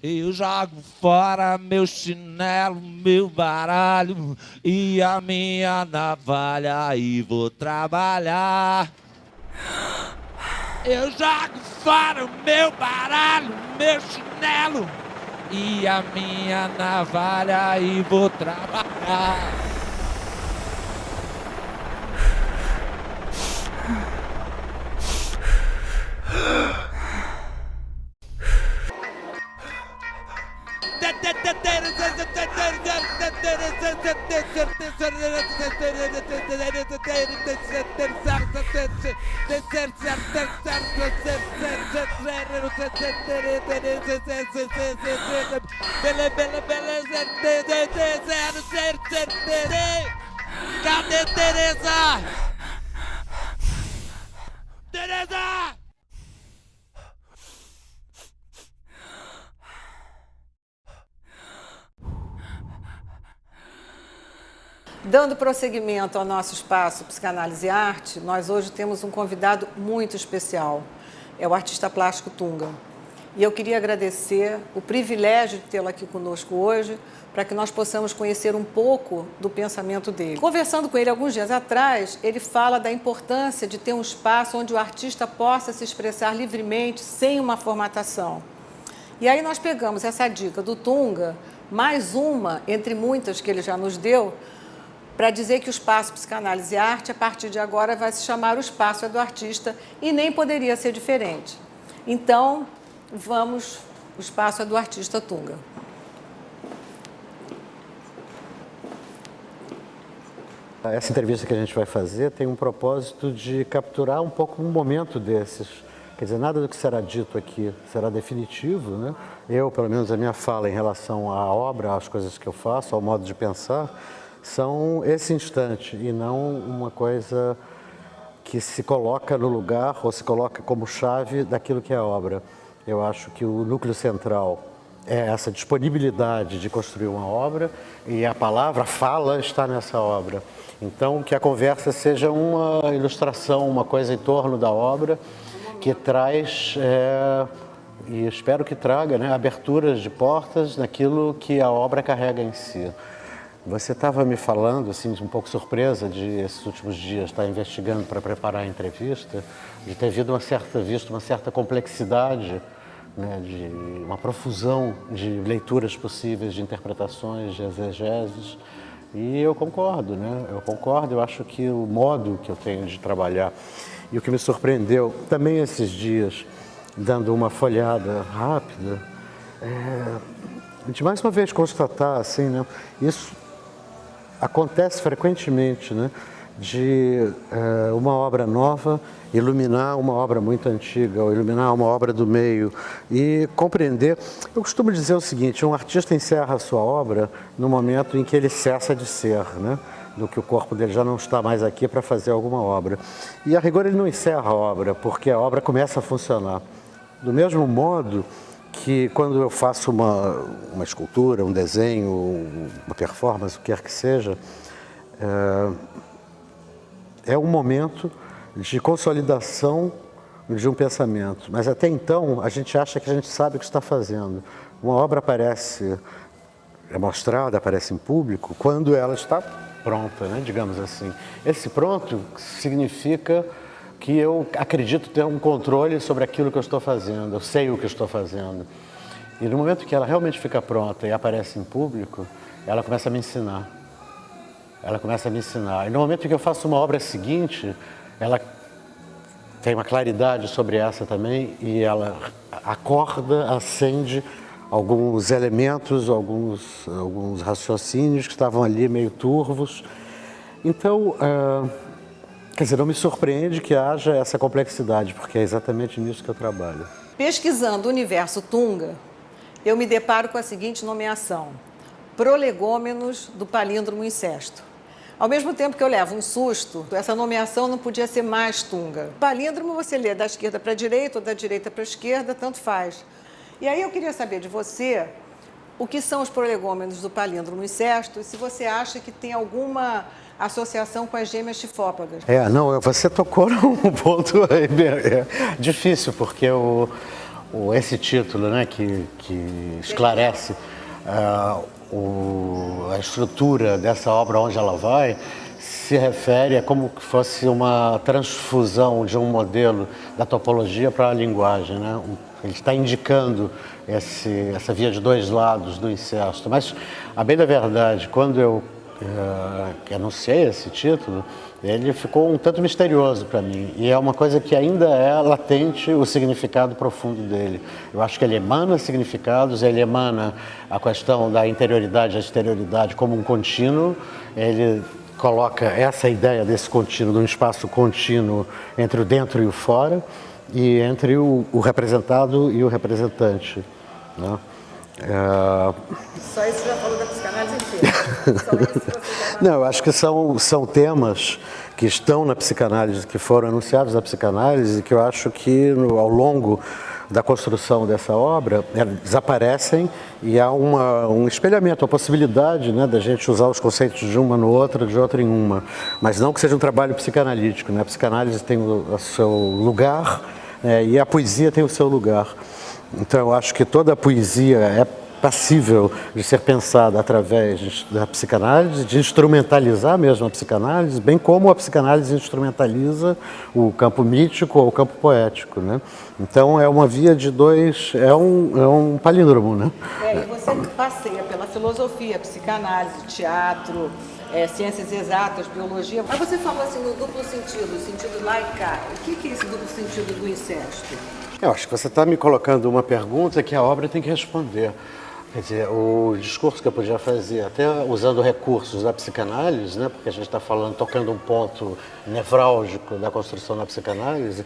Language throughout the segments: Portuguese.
Eu jogo fora meu chinelo, meu baralho e a minha navalha e vou trabalhar. Eu jogo fora o meu baralho, meu chinelo e a minha navalha e vou trabalhar. Cadê Tereza? Tereza! Dando prosseguimento ao nosso espaço Psicanálise e Arte, nós hoje temos um convidado muito especial, é o artista plástico Tunga. E eu queria agradecer o privilégio de tê-lo aqui conosco hoje, para que nós possamos conhecer um pouco do pensamento dele. Conversando com ele alguns dias atrás, ele fala da importância de ter um espaço onde o artista possa se expressar livremente, sem uma formatação. E aí nós pegamos essa dica do Tunga, mais uma entre muitas que ele já nos deu, para dizer que o Espaço Psicanálise e Arte, a partir de agora, vai se chamar o Espaço é do Artista e nem poderia ser diferente. Então, vamos, o Espaço é do Artista Tunga. Essa entrevista que a gente vai fazer tem um propósito de capturar um pouco um momento desses. Quer dizer, nada do que será dito aqui será definitivo, né? Eu, pelo menos a minha fala em relação à obra, às coisas que eu faço, ao modo de pensar, são esse instante e não uma coisa que se coloca no lugar ou se coloca como chave daquilo que é a obra. Eu acho que o núcleo central é essa disponibilidade de construir uma obra e a palavra, a fala está nessa obra. Então, que a conversa seja uma ilustração, uma coisa em torno da obra que traz, e espero que traga, né, aberturas de portas naquilo que a obra carrega em si. Você estava me falando, assim, um pouco surpresa de esses últimos dias estar investigando para preparar a entrevista, de ter visto uma certa complexidade, né, de uma profusão de leituras possíveis, de interpretações, de exegeses. E eu concordo, né? Eu acho que o modo que eu tenho de trabalhar e o que me surpreendeu também esses dias, dando uma folhada rápida, de mais uma vez constatar, assim, né, isso acontece frequentemente, né, de uma obra nova iluminar uma obra muito antiga, ou iluminar uma obra do meio e compreender. Eu costumo dizer o seguinte: um artista encerra a sua obra no momento em que ele cessa de ser, né? Do que o corpo dele já não está mais aqui para fazer alguma obra. E a rigor ele não encerra a obra, porque a obra começa a funcionar. Do mesmo modo que quando eu faço uma escultura, um desenho, uma performance, o que quer que seja, é um momento de consolidação de um pensamento. Mas até então, a gente acha que a gente sabe o que está fazendo. Uma obra é mostrada, aparece em público, quando ela está pronta, né? Digamos assim. Esse pronto significa que eu acredito ter um controle sobre aquilo que eu estou fazendo, eu sei o que eu estou fazendo. E no momento que ela realmente fica pronta e aparece em público, ela começa a me ensinar. Ela começa a me ensinar. E no momento que eu faço uma obra seguinte, ela tem uma claridade sobre essa também e ela acorda, acende alguns elementos, alguns raciocínios que estavam ali meio turvos. Então, quer dizer, não me surpreende que haja essa complexidade, porque é exatamente nisso que eu trabalho. Pesquisando o universo Tunga, eu me deparo com a seguinte nomeação: prolegômenos do palíndromo incesto. Ao mesmo tempo que eu levo um susto, essa nomeação não podia ser mais Tunga. Palíndromo você lê da esquerda para a direita ou da direita para a esquerda, tanto faz. E aí eu queria saber de você o que são os prolegômenos do palíndromo incesto e se você acha que tem alguma associação com as gêmeas chifópagas. Não, você tocou num ponto difícil, porque esse título, né, que esclarece a estrutura dessa obra, onde ela vai, se refere a como que fosse uma transfusão de um modelo da topologia para a linguagem, né? Ele está indicando essa via de dois lados do incesto. Mas, a bem da verdade, quando eu anunciei esse título, ele ficou um tanto misterioso para mim. E é uma coisa que ainda é latente o significado profundo dele. Eu acho que ele emana significados, ele emana a questão da interioridade e a exterioridade como um contínuo. Ele coloca essa ideia desse contínuo, de um espaço contínuo entre o dentro e o fora, e entre o representado e o representante, né? Só isso já falou da psicanálise inteira. Só isso você já... Não, eu acho que são temas que estão na psicanálise, que foram anunciados na psicanálise, e que eu acho que ao longo da construção dessa obra, desaparecem e há um espelhamento, a possibilidade, né, da gente usar os conceitos de uma no outra, de outra em uma, mas não que seja um trabalho psicanalítico, né? A psicanálise tem o seu lugar, e a poesia tem o seu lugar. Então eu acho que toda a poesia é passível de ser pensada através da psicanálise, de instrumentalizar mesmo a psicanálise, bem como a psicanálise instrumentaliza o campo mítico ou o campo poético, né? Então é uma via de dois, é um palíndromo, né? E você passeia pela filosofia, psicanálise, teatro, ciências exatas, biologia. Mas você falou assim no duplo sentido, o sentido lá e cá. O que é esse duplo sentido do incesto? Eu acho que você está me colocando uma pergunta que a obra tem que responder. Quer dizer, o discurso que eu podia fazer, até usando recursos da psicanálise, né, porque a gente está tocando um ponto nevrálgico da construção da psicanálise,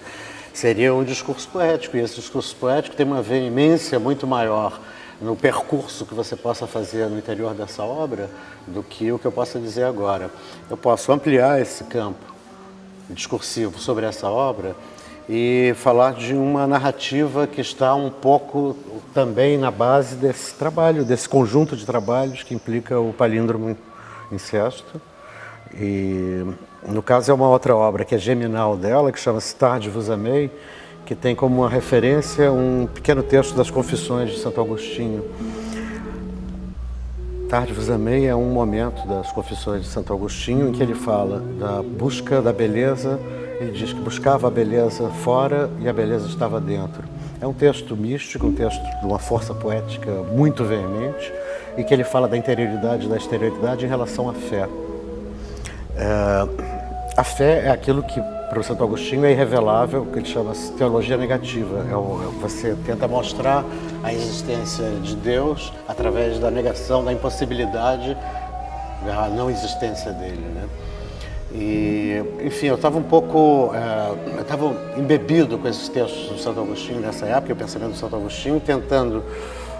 seria um discurso poético. E esse discurso poético tem uma veemência muito maior no percurso que você possa fazer no interior dessa obra do que o que eu possa dizer agora. Eu posso ampliar esse campo discursivo sobre essa obra e falar de uma narrativa que está um pouco também na base desse trabalho, desse conjunto de trabalhos que implica o palíndromo incesto. E, no caso, é uma outra obra que é geminal dela, que chama-se Tarde Vos Amei, que tem como uma referência um pequeno texto das Confissões de Santo Agostinho. Tarde Vos Amei é um momento das Confissões de Santo Agostinho em que ele fala da busca da beleza. Ele diz que buscava a beleza fora e a beleza estava dentro. É um texto místico, um texto de uma força poética muito veemente, e que ele fala da interioridade e da exterioridade em relação à fé. A fé é aquilo que, para o Santo Agostinho, é irrevelável, que ele chama de teologia negativa. Você tenta mostrar a existência de Deus através da negação, da impossibilidade, da não existência dele, né? E, enfim, eu estava embebido com esses textos do Santo Agostinho nessa época, o pensamento do Santo Agostinho, tentando,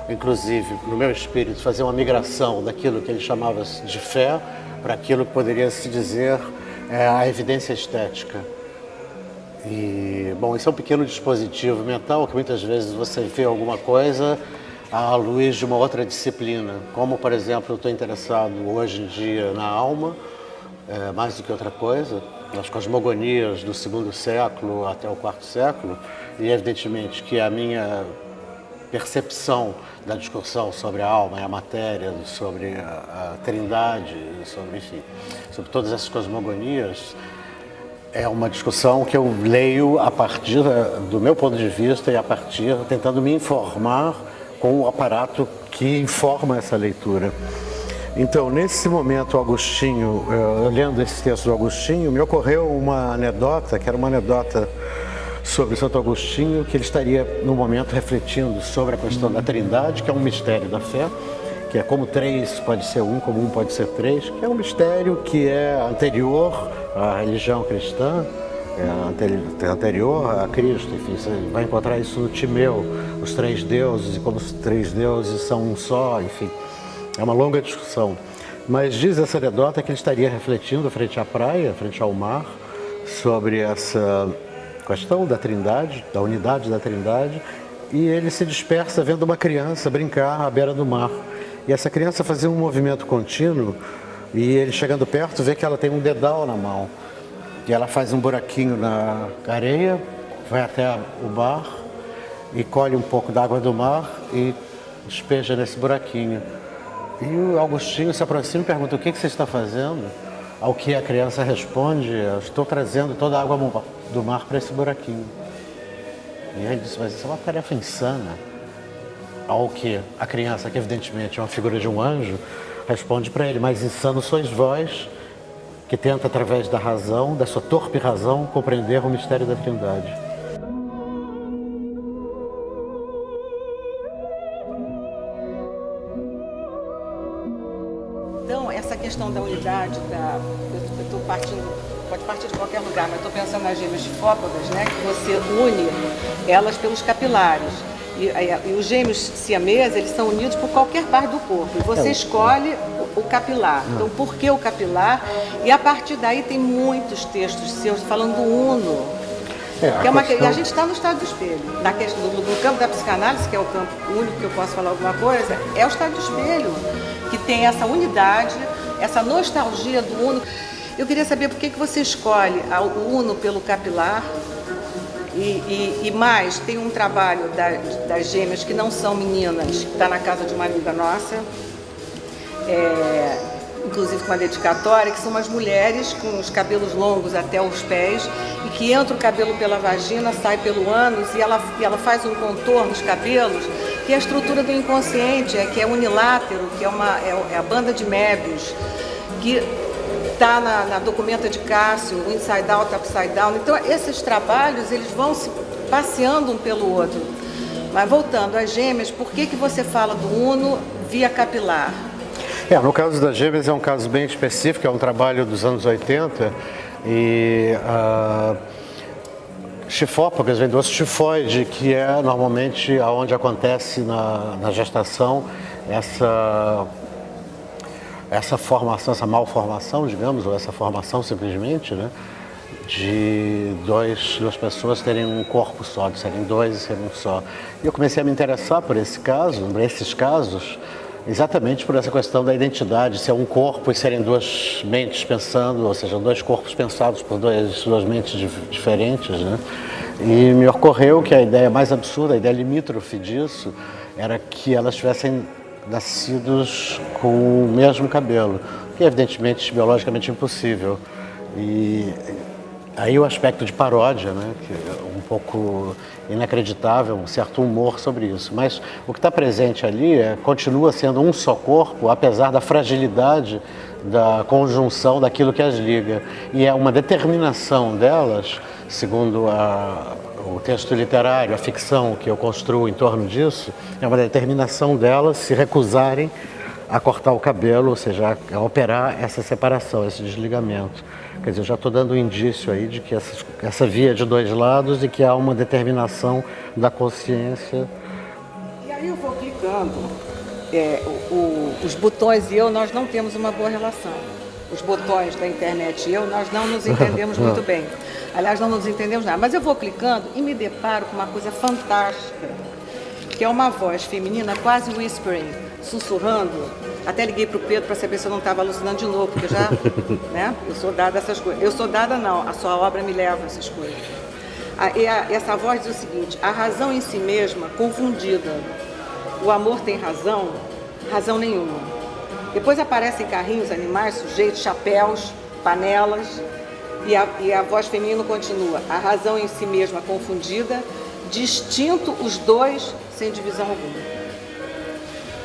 inclusive, no meu espírito, fazer uma migração daquilo que ele chamava de fé para aquilo que poderia se dizer a evidência estética. E, bom, isso é um pequeno dispositivo mental que muitas vezes você vê alguma coisa à luz de uma outra disciplina, como, por exemplo, eu estou interessado hoje em dia na alma, mais do que outra coisa, nas cosmogonias do segundo século até o quarto século, e evidentemente que a minha percepção da discussão sobre a alma e a matéria, sobre a trindade, sobre todas essas cosmogonias, é uma discussão que eu leio a partir do meu ponto de vista e tentando me informar com o aparato que informa essa leitura. Então, nesse momento, Agostinho, lendo esse texto do Agostinho, me ocorreu uma anedota, que era uma anedota sobre Santo Agostinho, que ele estaria, no momento, refletindo sobre a questão da trindade, que é um mistério da fé, que é como três pode ser um, como um pode ser três, que é um mistério que é anterior à religião cristã, é anterior a Cristo. Enfim, você vai encontrar isso no Timeu, os três deuses, e como os três deuses são um só, enfim. É uma longa discussão, mas diz essa anedota que ele estaria refletindo frente à praia, frente ao mar, sobre essa questão da trindade, da unidade da trindade, e ele se dispersa vendo uma criança brincar à beira do mar. E essa criança fazia um movimento contínuo, e ele chegando perto vê que ela tem um dedal na mão. E ela faz um buraquinho na areia, vai até o mar, e colhe um pouco da água do mar e despeja nesse buraquinho. E o Augustinho se aproxima e pergunta: o que você está fazendo? Ao que a criança responde: eu estou trazendo toda a água do mar para esse buraquinho. E ele diz: mas isso é uma tarefa insana. Ao que a criança, que evidentemente é uma figura de um anjo, responde para ele: mas insano sois vós, que tenta através da razão, da sua torpe razão, compreender o mistério da Trindade. Então, essa questão da unidade, eu estou partindo, pode partir de qualquer lugar, mas estou pensando nas gêmeas chifópodas, né, que você une elas pelos capilares. E os gêmeos siameses, eles são unidos por qualquer parte do corpo. E você escolhe o capilar. Então, por que o capilar? E a partir daí tem muitos textos seus falando do uno. E a gente está no estado do espelho. Na questão do campo da psicanálise, que é o campo único que eu posso falar alguma coisa, é o estado do espelho, que tem essa unidade, essa nostalgia do uno. Eu queria saber por que você escolhe o uno pelo capilar. E mais, tem um trabalho das gêmeas que não são meninas, que está na casa de uma amiga nossa, inclusive com uma dedicatória, que são umas mulheres com os cabelos longos até os pés, e que entra o cabelo pela vagina, sai pelo ânus, e ela faz um contorno nos cabelos, que é a estrutura do inconsciente, que é unilátero, que é a banda de Mébius, que está na documenta de Cássio, o Inside Out, Upside Down. Então, esses trabalhos, eles vão se passeando um pelo outro. Mas voltando às gêmeas, por que você fala do uno via capilar? No caso das gêmeas é um caso bem específico, é um trabalho dos anos 80 e chifópogas vem do osso tifoide, que é normalmente onde acontece na gestação essa formação, essa malformação, digamos, ou essa formação simplesmente, né, de duas pessoas terem um corpo só, de serem dois e serem um só. E eu comecei a me interessar por esses casos, exatamente por essa questão da identidade, ser um corpo e serem duas mentes pensando, ou seja, dois corpos pensados por duas mentes diferentes, né? E me ocorreu que a ideia mais absurda, a ideia limítrofe disso, era que elas tivessem nascidos com o mesmo cabelo, que é evidentemente biologicamente impossível. E aí o aspecto de paródia, né, que é um pouco inacreditável, um certo humor sobre isso. Mas o que está presente ali continua sendo um só corpo, apesar da fragilidade da conjunção daquilo que as liga. E é uma determinação delas, segundo o texto literário, a ficção que eu construo em torno disso, é uma determinação delas se recusarem a cortar o cabelo, ou seja, a operar essa separação, esse desligamento. Quer dizer, eu já estou dando um indício aí de que essa via de dois lados e que há uma determinação da consciência. E aí eu vou clicando. Os botões e eu, nós não temos uma boa relação. Os botões da internet e eu, nós não nos entendemos muito bem. Aliás, não nos entendemos nada. Mas eu vou clicando e me deparo com uma coisa fantástica, que é uma voz feminina quase whispering, sussurrando. Até liguei para o Pedro para saber se eu não estava alucinando de novo, porque já, né, eu sou dada a essas coisas. Eu sou dada não, a sua obra me leva a essas coisas. Essa voz diz o seguinte: a razão em si mesma confundida. O amor tem razão? Razão nenhuma. Depois aparecem carrinhos, animais, sujeitos, chapéus, panelas, e a voz feminina continua: a razão em si mesma confundida, distinto os dois sem divisão alguma.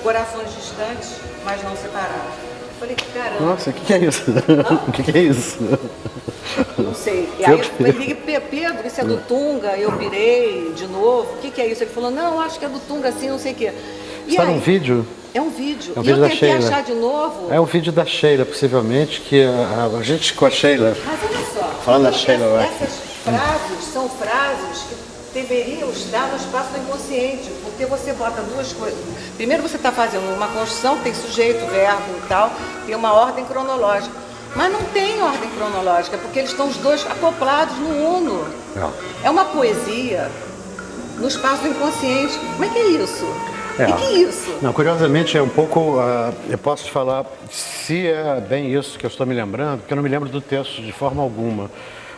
Corações distantes, mas não separados. Eu falei, caramba. Nossa, o que é isso? O que é isso? Não sei. E aí eu liguei, Pedro, isso é do Tunga, eu pirei de novo. O que é isso? Ele falou, não, acho que é do Tunga assim, não sei o quê. Está num vídeo? É um vídeo. É um e vídeo eu tentei da Sheila. achar de novo. É um vídeo da Sheila, possivelmente, que a gente com a Sheila. Mas olha só. Falando da Sheila, essas frases são frases que deveriam estar no espaço do inconsciente, porque você bota duas coisas. Primeiro você está fazendo uma construção, tem sujeito, verbo e tal, tem uma ordem cronológica. Mas não tem ordem cronológica, porque eles estão os dois acoplados no uno. Não. É uma poesia no espaço do inconsciente. Como é que é isso? O que é isso? Não, curiosamente é um pouco, eu posso te falar se é bem isso que eu estou me lembrando, porque eu não me lembro do texto de forma alguma,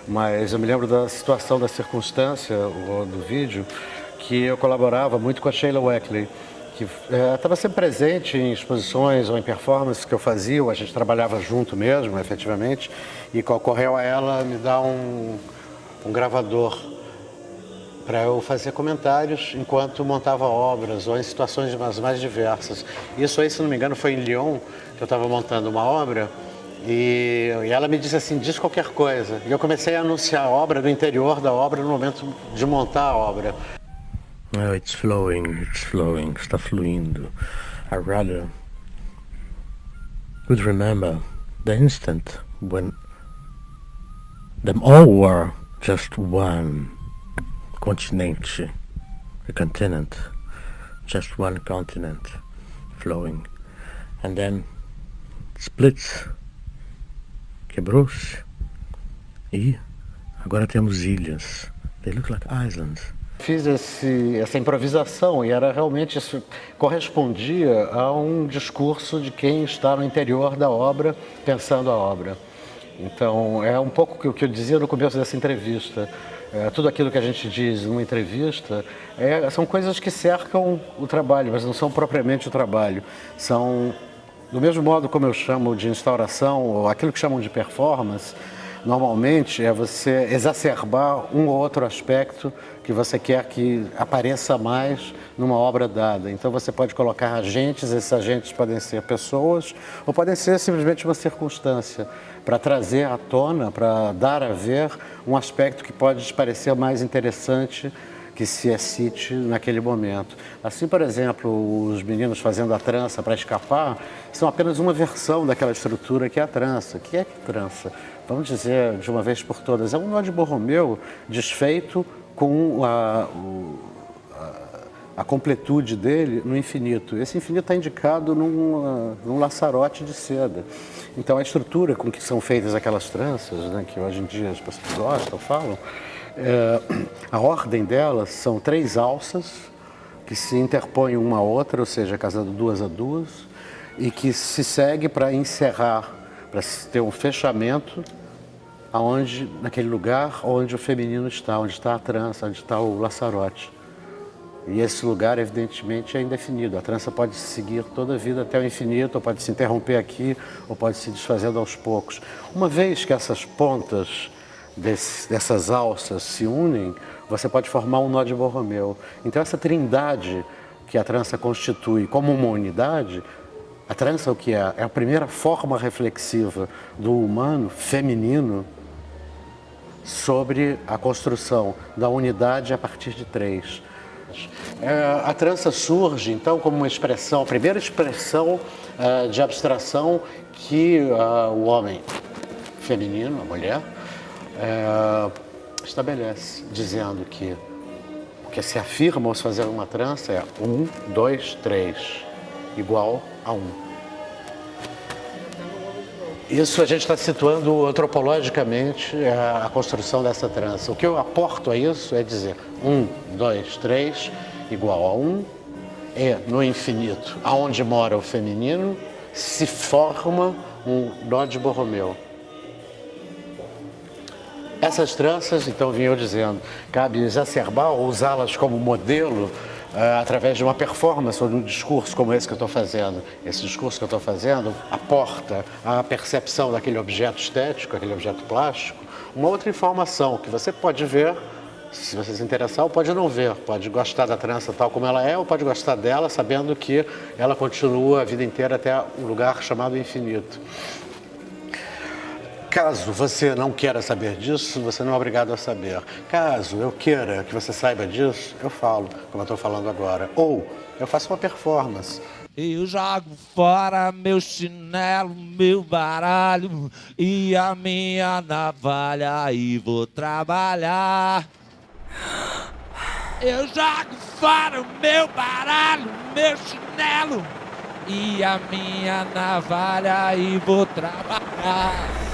mas eu me lembro da situação, da circunstância do vídeo, que eu colaborava muito com a Sheila Weckley, que estava sempre presente em exposições ou em performances que eu fazia, ou a gente trabalhava junto mesmo, efetivamente, e ocorreu a ela me dar um gravador para eu fazer comentários enquanto montava obras ou em situações mais diversas. Isso aí, se não me engano, foi em Lyon, que eu estava montando uma obra, e ela me disse assim, diz qualquer coisa. E eu comecei a anunciar a obra, do interior da obra, no momento de montar a obra. Oh, it's flowing, está fluindo. I rather would remember the instant when them all were just one continent, a continent, just one continent flowing, and then splits, quebrou-se, e agora temos ilhas. They look like islands. Fiz essa improvisação e era realmente isso, correspondia a um discurso de quem está no interior da obra, pensando a obra. Então, é um pouco o que eu dizia no começo dessa entrevista. Tudo aquilo que a gente diz numa entrevista são coisas que cercam o trabalho, mas não são propriamente o trabalho. São, do mesmo modo como eu chamo de instauração, ou aquilo que chamam de performance, normalmente é você exacerbar um ou outro aspecto que você quer que apareça mais numa obra dada. Então você pode colocar agentes, esses agentes podem ser pessoas ou podem ser simplesmente uma circunstância para trazer à tona, para dar a ver um aspecto que pode te parecer mais interessante que se excite naquele momento. Assim, por exemplo, os meninos fazendo a trança para escapar são apenas uma versão daquela estrutura que é a trança. O que é trança? Vamos dizer de uma vez por todas, é um nó de Borromeu desfeito com a completude dele no infinito. Esse infinito está indicado num laçarote de seda. Então a estrutura com que são feitas aquelas tranças, né, que hoje em dia as pessoas gostam, falam, a ordem delas são 3 alças que se interpõem uma a outra, ou seja, casando 2 a 2, e que se segue para encerrar, para ter um fechamento naquele lugar onde o feminino está, onde está a trança, onde está o laçarote. E esse lugar, evidentemente, é indefinido. A trança pode seguir toda a vida até o infinito, ou pode se interromper aqui, ou pode se desfazendo aos poucos. Uma vez que essas pontas dessas alças se unem, você pode formar um nó de Borromeu. Então essa trindade que a trança constitui como uma unidade, a trança o que é? É a primeira forma reflexiva do humano feminino sobre a construção da unidade a partir de 3. A trança surge, então, como uma expressão, a primeira expressão de abstração que o homem feminino, a mulher, estabelece, dizendo que o que se afirma ao se fazer uma trança é 1, 2, 3, igual a 1. Isso a gente está situando antropologicamente a construção dessa trança. O que eu aporto a isso é dizer 1, 2, 3, igual a 1, e no infinito, aonde mora o feminino, se forma um nó de Borromeu. Essas tranças, então, vinha eu dizendo, cabe exacerbar ou usá-las como modelo através de uma performance ou de um discurso como esse que eu estou fazendo. Esse discurso que eu estou fazendo aporta à percepção daquele objeto estético, aquele objeto plástico, uma outra informação que você pode ver, se você se interessar, ou pode não ver. Pode gostar da trança tal como ela é, ou pode gostar dela sabendo que ela continua a vida inteira até um lugar chamado infinito. Caso você não queira saber disso, você não é obrigado a saber. Caso eu queira que você saiba disso, eu falo, como eu estou falando agora. Ou eu faço uma performance. Eu jogo fora meu chinelo, meu baralho e a minha navalha e vou trabalhar. Eu jogo fora o meu baralho, meu chinelo e a minha navalha e vou trabalhar.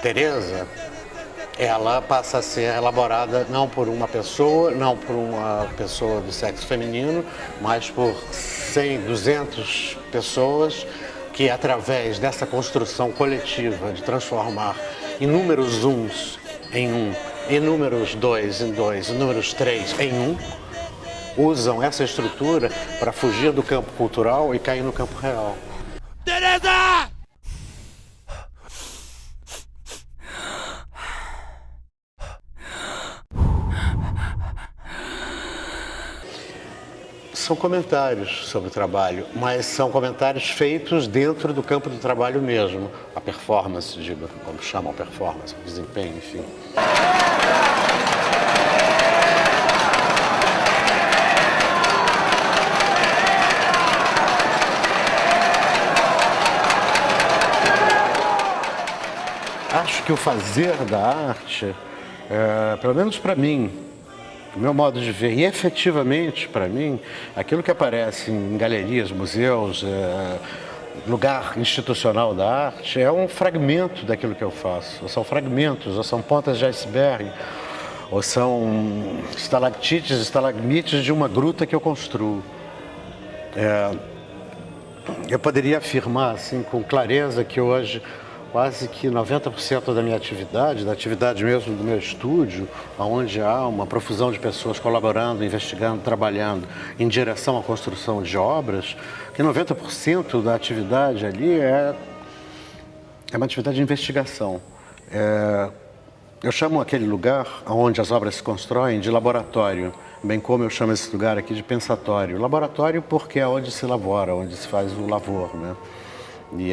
Teresa, ela passa a ser elaborada não por uma pessoa, não por uma pessoa do sexo feminino, mas por 100, 200 pessoas que, através dessa construção coletiva de transformar inúmeros uns em um, inúmeros dois em dois, inúmeros três em um, usam essa estrutura para fugir do campo cultural e cair no campo real. Teresa! São comentários sobre o trabalho, mas são comentários feitos dentro do campo do trabalho mesmo. A performance, digo, como chamam performance, o desempenho, enfim. Acho que o fazer da arte, pelo menos para mim, o meu modo de ver, e efetivamente para mim, aquilo que aparece em galerias, museus, lugar institucional da arte, é um fragmento daquilo que eu faço. Ou são fragmentos, ou são pontas de iceberg, ou são estalactites, estalagmites de uma gruta que eu construo. Eu poderia afirmar assim, com clareza que hoje quase que 90% da minha atividade, da atividade mesmo do meu estúdio, onde há uma profusão de pessoas colaborando, investigando, trabalhando em direção à construção de obras, que 90% da atividade ali é uma atividade de investigação. Eu chamo aquele lugar onde as obras se constroem de laboratório, bem como eu chamo esse lugar aqui de pensatório. Laboratório porque é onde se elabora, onde se faz o lavor, né? E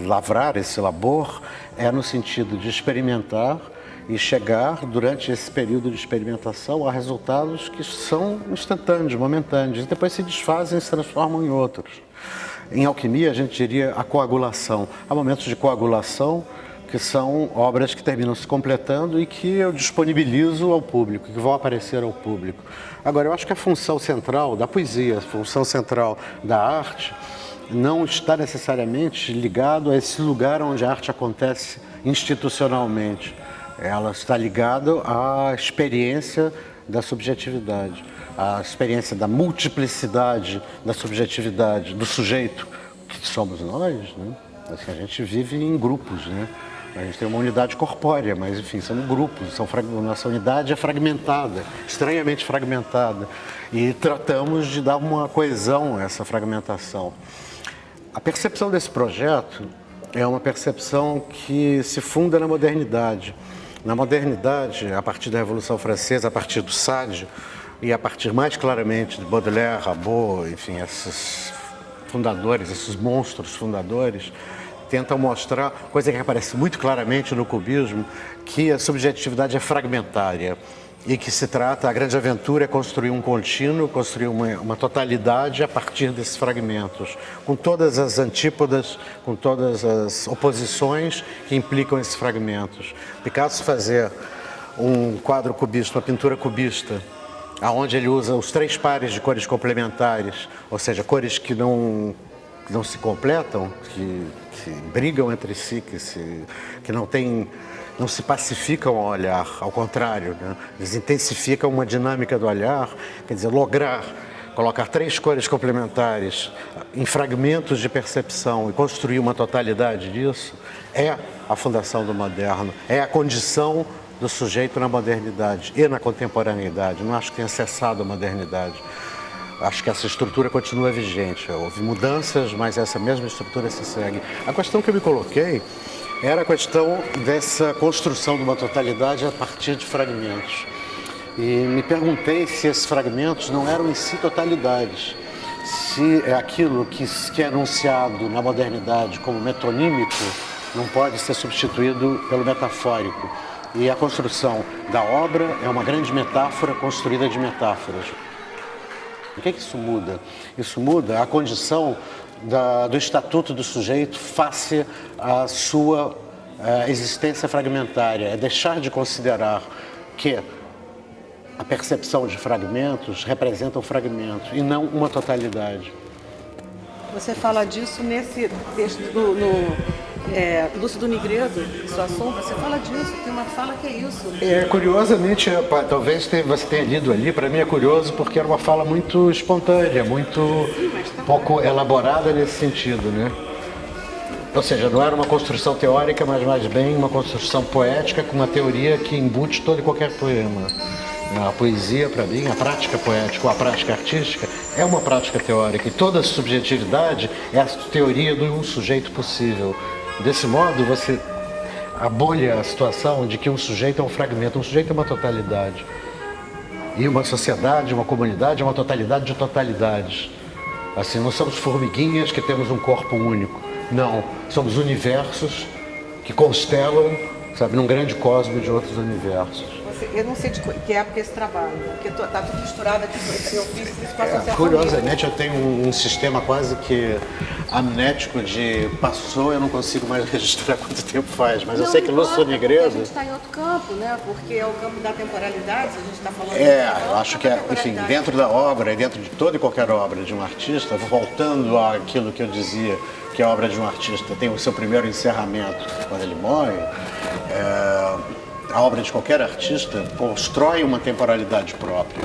lavrar esse labor é no sentido de experimentar e chegar, durante esse período de experimentação, a resultados que são instantâneos, momentâneos, e depois se desfazem e se transformam em outros. Em alquimia, a gente diria a coagulação. Há momentos de coagulação que são obras que terminam se completando e que eu disponibilizo ao público, que vão aparecer ao público. Agora, eu acho que a função central da poesia, a função central da arte, não está necessariamente ligado a esse lugar onde a arte acontece institucionalmente. Ela está ligada à experiência da subjetividade, à experiência da multiplicidade da subjetividade, do sujeito, que somos nós, né? Assim, a gente vive em grupos, né? A gente tem uma unidade corpórea, mas enfim, são grupos, nossa unidade é fragmentada, estranhamente fragmentada, e tratamos de dar uma coesão a essa fragmentação. A percepção desse projeto é uma percepção que se funda na modernidade. Na modernidade, a partir da Revolução Francesa, a partir do Sade, e a partir mais claramente de Baudelaire, Rimbaud, enfim, esses fundadores, esses monstros fundadores, tentam mostrar, coisa que aparece muito claramente no cubismo, que a subjetividade é fragmentária. E que se trata, a grande aventura é construir um contínuo, construir uma totalidade a partir desses fragmentos, com todas as antípodas, com todas as oposições que implicam esses fragmentos. Picasso fazia um quadro cubista, uma pintura cubista, onde ele usa os 3 pares de cores complementares, ou seja, cores que não se completam, que brigam entre si, que não se pacificam ao olhar, ao contrário, né? Eles intensificam uma dinâmica do olhar, quer dizer, colocar 3 cores complementares em fragmentos de percepção e construir uma totalidade disso, é a fundação do moderno, é a condição do sujeito na modernidade e na contemporaneidade. Não acho que tenha cessado a modernidade. Acho que essa estrutura continua vigente. Houve mudanças, mas essa mesma estrutura se segue. A questão que eu me coloquei era a questão dessa construção de uma totalidade a partir de fragmentos. E me perguntei se esses fragmentos não eram em si totalidades. Se é aquilo que é anunciado na modernidade como metonímico não pode ser substituído pelo metafórico. E a construção da obra é uma grande metáfora construída de metáforas. O que é que isso muda? Isso muda a condição do estatuto do sujeito face à sua existência fragmentária. É deixar de considerar que a percepção de fragmentos representa um fragmento e não uma totalidade. Você fala disso nesse texto Lúcido Nigredo, Sua Sombra, você fala disso, tem uma fala que é isso. Curiosamente, talvez você tenha lido ali, para mim é curioso porque era uma fala muito espontânea, muito pouco elaborada nesse sentido, né? Ou seja, não era uma construção teórica, mas mais bem uma construção poética com uma teoria que embute todo e qualquer poema. A poesia, para mim, a prática poética ou a prática artística é uma prática teórica e toda subjetividade é a teoria de um sujeito possível. Desse modo, você abolha a situação de que um sujeito é um fragmento, um sujeito é uma totalidade. E uma sociedade, uma comunidade é uma totalidade de totalidades. Assim, não somos formiguinhas que temos um corpo único. Não, somos universos que constelam, sabe, num grande cosmos de outros universos. Eu não sei de que época esse trabalho, porque está tudo misturado aqui, eu fiz isso para associar. Curiosamente, eu tenho um sistema quase que amnético de passou, eu não consigo mais registrar quanto tempo faz, mas eu sei que Lúcido Nigredo... A gente está em outro campo, né? Porque é o campo da temporalidade, a gente está falando... eu acho que, enfim, dentro da obra e dentro de toda e qualquer obra de um artista, voltando àquilo que eu dizia, que a obra de um artista tem o seu primeiro encerramento quando ele morre, a obra de qualquer artista constrói uma temporalidade própria.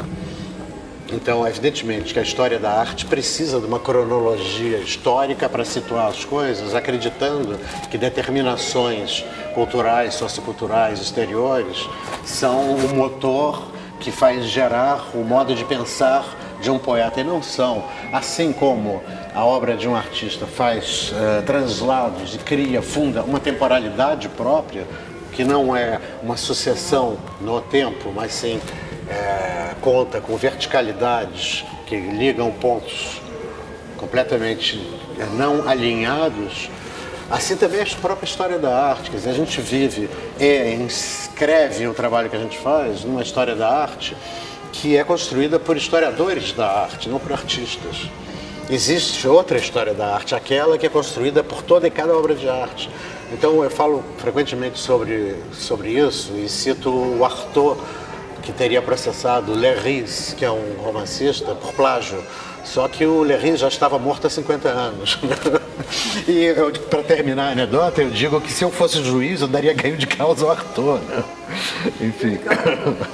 Então, evidentemente, que a história da arte precisa de uma cronologia histórica para situar as coisas, acreditando que determinações culturais, socioculturais, exteriores são o motor que faz gerar o modo de pensar de um poeta, e não são. Assim como a obra de um artista faz translados e funda uma temporalidade própria, que não é uma sucessão no tempo, mas sim conta com verticalidades que ligam pontos completamente não alinhados. Assim também a própria história da arte, quer dizer, a gente vive e inscreve o trabalho que a gente faz numa história da arte que é construída por historiadores da arte, não por artistas. Existe outra história da arte, aquela que é construída por toda e cada obra de arte. Então eu falo frequentemente sobre isso e cito o Artaud, que teria processado Léris, que é um romancista, por plágio. Só que o Léris já estava morto há 50 anos. E para terminar a anedota, eu digo que se eu fosse juiz, eu daria ganho de causa ao Artaud, né? Enfim.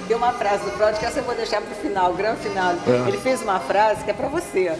Tem uma frase do Freud que essa eu vou deixar para o final, o grande final. Ele fez uma frase que é para você.